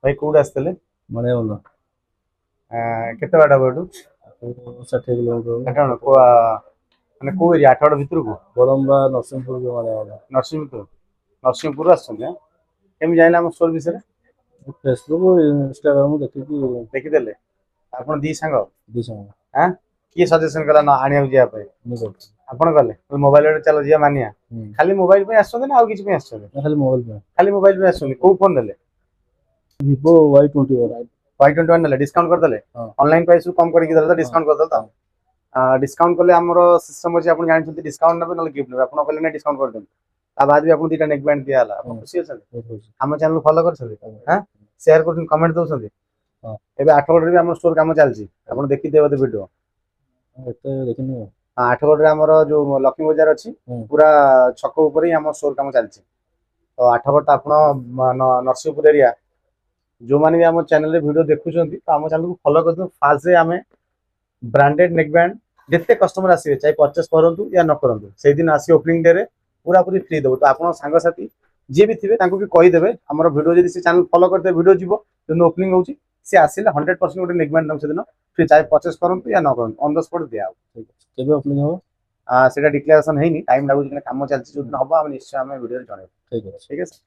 ଭାଇ କୋଉଠି ଆସିଥିଲେ? ମାନେ ଭଲ କେତେ ବାଟ ହବ ଏଠୁ? 60 କିଲୋମିଟର ଆଠଗଡ଼ ମାନେ କୋଉ ଏରିଆ? ଆଠଗଡ଼ ଭିତରକୁ? ବରମ୍ବା ନରସିଂହପୁର ଯୋଉ ମାନେ ଭଲ ନରସିଂହପୁର? ନରସିଂହପୁର ଆସୁଛନ୍ତି? କେମିତି ଜାଣିଲେ ଆମ ଷ୍ଟୋର ବିଷୟରେ? ଫେସବୁକ୍ ଇନଷ୍ଟାଗ୍ରାମ ଦେଖିକି ଦେଖିଦେଲେ? ଆପଣ ଦି ସାଙ୍ଗ? ଦି ସାଙ୍ଗ ଆଁ କିଏ ସଜେସନ କଲା ନା ଆଣିବାକୁ ଯିବା ପାଇଁ? ମୁଁ କରୁଛି। ଆପଣ କଲେ ମୋବାଇଲ ଗୋଟେ ଚାଲ ଯିବା ମାନିଆ? ଖାଲି ମୋବାଇଲ ପାଇଁ ଆସୁଛନ୍ତି ନା ଆଉ କିଛି ପାଇଁ ଆସୁଛନ୍ତି? ଖାଲି ମୋବାଇଲ ପାଇଁ। ଖାଲି ମୋବାଇଲ ପାଇଁ ଆସୁଛନ୍ତି। କୋଉ ଫୋନ ନେଲେ? ଭିଭୋ Y21 Y21 ନେଲେ? ଡିସକାଉଣ୍ଟ କରିଦେଲେ? ହଁ ଅନଲାଇନ ପ୍ରାଇସ୍ ରୁ କମ କରିକି ଦେଲେ ତ? ହଁ ଡିସକାଉଣ୍ଟ କରିଦେଲେ ତ? ହଁ ଡିସକାଉଣ୍ଟ କଲେ ଆମର ସିଷ୍ଟମ ଅଛି, ଆପଣ ଜାଣିଛନ୍ତି ଡିସକାଉଣ୍ଟ ନେବେ ନହେଲେ ଗିଫ୍ଟ ନେବେ। ଆପଣ କହିଲେ ନା ଡିସକାଉଣ୍ଟ କରିଦିଅନ୍ତୁ, ତା ବାଦ ବି ଆପଣଙ୍କୁ ଦିଟା ନେକ୍ ବ୍ୟାଣ୍ଡ ଦିଆହେଲା। ଆପଣ ଖୁସି ଅଛନ୍ତି? ବହୁତ ଖୁସି। ଆମ ଚ୍ୟାନେଲ ଫଲୋ କରିଛନ୍ତି? ହଁ ସେୟାର କରୁଛନ୍ତି, କମେଣ୍ଟ ଦଉଛନ୍ତି? ହଁ ଏବେ ଆଠଗଡ଼ରେ ବି ଆମ ଷ୍ଟୋର କାମ ଚାଲିଛି, ଆପଣ ଦେଖିଥିବେ ବୋଧେ ଭିଡିଓ। ଏତେ ଦେଖିନି ଆଉ। ଆଠଗଡ଼ରେ ଆମର ଯୋଉ ଲକ୍ଷ୍ମୀ ବଜାର ଅଛି, ପୁରା ଛକ ଉପରେ ହିଁ ଆମ ଷ୍ଟୋର କାମ ଚାଲିଛି। ତ ଆଠଗଡ଼ ତ ଆପଣ ନରସିଂହପୁର ଏରିଆ, ଯୋଉମାନେ ବି ଆମ ଚ୍ୟାନେଲରେ ଭିଡିଓ ଦେଖୁଛନ୍ତି ତ ଆମ ଚ୍ୟାନେଲକୁ ଫଲୋ କରିଦିଅନ୍ତୁ। ଫାଷ୍ଟରେ ଆମେ ବ୍ରାଣ୍ଡେଡ ନେକ୍ ବ୍ୟାଣ୍ଡ ଯେତେ କଷ୍ଟମର ଆସିବେ, ଚାहे ପରଚେସ୍ କରନ୍ତୁ ୟା ନ କରନ୍ତୁ, ସେଇଦିନ ଆସିବେ ଓପନିଂ ଡେ ରେ ପୁରାପୁରି ଫ୍ରି ଦେବୁ। ତ ଆପଣ ସାଙ୍ଗସାଥି ଯିଏ ବି ଥିବେ ତାଙ୍କୁ ବି କହିଦେବେ, ଆମର ଭିଡିଓ ଯଦି ସେ ଚ୍ୟାନେଲ ଫଲୋ କରିଦେବେ, ଭିଡିଓ ଯିବ କିନ୍ତୁ ଓପନିଂ ହଉଛି, ସେ ଆସିଲେ 100% ଗୋଟେ ନେକ୍ ବ୍ୟାଣ୍ଡ ତାଙ୍କୁ ସେଦିନ ଫ୍ରି, ଚାहे ପରଚେସ୍ କରନ୍ତୁ ୟା ନ କରନ୍ତୁ, ଅନ୍ ଦ ସ୍ପଟ୍ ଦିଆହବ। କେବେ ଓପନିଂ ହବ? ସେଇଟା ଡିକ୍ଲାରେସନ ହେଇନି, ଟାଇମ ଲାଗୁଛି, କାମ ଚାଲିଛି। ଯୋଉଦିନ ହବ ଆମେ ନିଶ୍ଚୟ ଆମେ ଭିଡିଓରେ ଜଣେଇବୁ। ଠିକ ଅଛି। ଠିକ ଅଛି?